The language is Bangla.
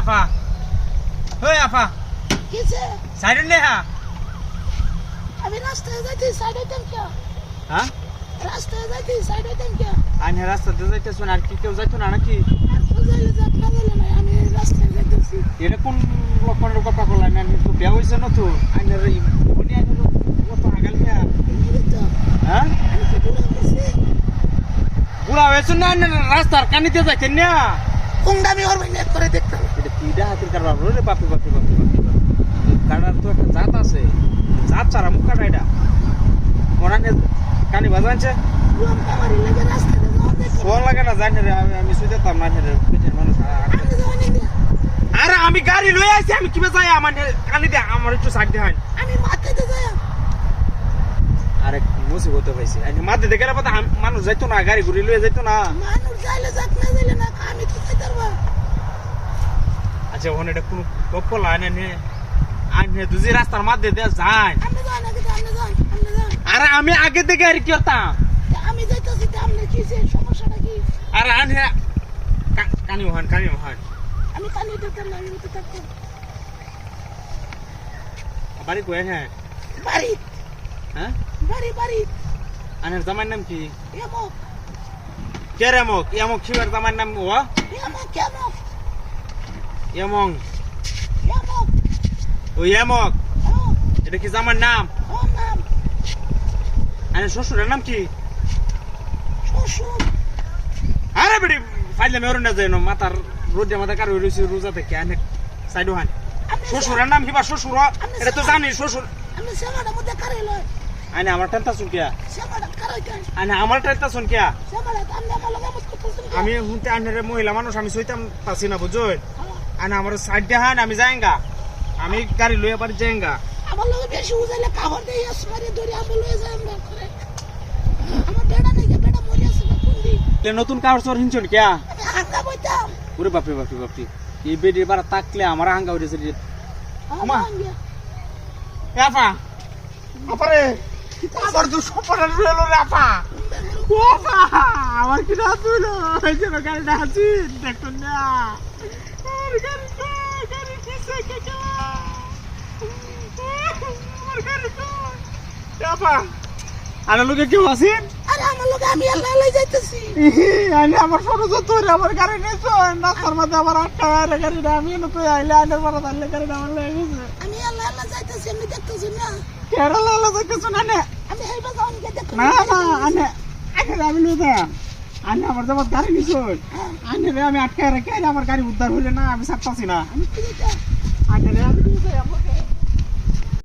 আফা ওই আফা কিসে সাইডে নে হ্যাঁ আমি রাস্তায় যাইতে সাইড হইতাম কে হ্যাঁ রাস্তায় যাইতে সাইড হইতাম কে আইনে রাস্তাতে যাইতেছ না আর কি কেউ যাইতো না নাকি আর তো যাইলে যাক না যাইলে না আমি রাস্তায় যাইতেছি এটা কোন লক্ষণের কথা বললাম আমি তো বিয়া হয়েছে না তো আইনের উনি আইনের কত আগাল কে এই তো হ্যাঁ আমি তো দূরে গেছি বুড়া হয়েছে না রাস্তার কানিতে যাইতেন না কুংডামি ওর বাইনে করে দেখতাম এটা কিডা হাতের কারবার রে বাপে বাপে বাপে বাপে কাটার তো একটা জাত আছে জাত ছাড়া মুখ কাটা এটা ওনাকে কানি বাজানছে রুম কামারি লাগে রাস্তাতে যাওয়া দেখো ফোন লাগে না জানি রে আমি শুই যেতাম না রে পেটের মানুষ আমি যাওয়ানি না আরে আমি গাড়ি লয়ে আইছি আমি কিভাবে যাই আমার কানি দে আমার একটু সাইড দেন আমি মাথাতে যাই আরে মুসিবত পাইছি আমি মাঝে দেখে না পথে মানুষ যাইতো না গাড়ি ঘুরি লয়ে যাইতো না মানুষ যাইলে যাক না যাইলে না আমি তো যাইতে পারবো আচ্ছা ওখানে এটা কোনো গপ্প লাইনে নে আইনে দুজি রাস্তার মাঝে দিয়ে যায় আমি যাই না কিন্তু আমি যাই আরে আমি আগে থেকে আর কি করতাম আমি যাইতেছি আপনি কিসে সমস্যাটা কি আরে আইনে কানি মহান আমি কানি দেখতাম না আমি তো থাকতাম বাড়ি কই হ্যাঁ বাড়ি হ্যাঁ বাড়ি আনের জামার নাম কি এমক কেরেমক এমক শিবার জামার নাম ও এমক এমং এমক ও এমক ও এটা কি জামার নাম ও নাম আনের শ্বশুরের নাম কি শ্বশুর আরে বেড়ি ফাইলে মেরুন না যায় না মাথার রোদে মাথা কার হইছে রোজা থেকে আনে সাইডো হান শ্বশুরের নাম হিবা শ্বশুর এটা তো জানি শ্বশুর আমি সেমাটা মধ্যে কারে লয় আনে আমার টেনটা শুন কিয়া সেমাটা কারে কাই আনে আমার টেনটা শুন কিয়া সেমাটা আমি আমার লগে মত করতেছি আমি হুনতে আনের মহিলা মানুষ আমি সইতাম পাছি না বুঝুন আনে আমার সাইড দে হান আমি যাইঙ্গা আমি গাড়ি লইয়া পারি যাইঙ্গা আমার লগে বেশি উজাইলে কাভার দেই আসমারে ধরে আমি লয়ে যাই আমরা করে আমার বেড়া নাই বেড়া মরে আছে না কোন দিন তে নতুন কাপড় চোর হিনছন কিয়া আমি হাঙ্গা বইতাম ওরে বাপরে বাপরে বাপরে এই বেডি বার তাকলে আমার হাঙ্গা উঠেছে রে আমা আপা আপারে আমার তো সপনা রইলো রে আপা ও আপা আমার কি রাত হইলো এই যে গাড়িটা আছে দেখো না আর গাড়ি কিসে কে আমার গাড়ি তো আপা আরে লোকে কেউ আছেন আরে আমার লগে আমি আল্লাহ লই যাইতেছি আমি আমার ফটো তো আমার গাড়ি নিয়েছো রাস্তার মধ্যে আমার আটটা গাড়িটা আমি তো আইলে আইনের পরে তাহলে গাড়িটা আমার লেগে গেছে আমি আল্লাহ যাইতেছি আমি দেখতেছি না কেরালা লাগে কিছু না নে আমি হেইবা যাওন কে দেখতে না না আনে আগে আমি লই দা আনে আমার যখন গাড়ি নিছো আনে রে আমি আটকে রেখে আমার গাড়ি উদ্ধার হইলে না আমি ছাড়তাছি না আমি কি দেখতে আনে রে আমি লই দা আমাকে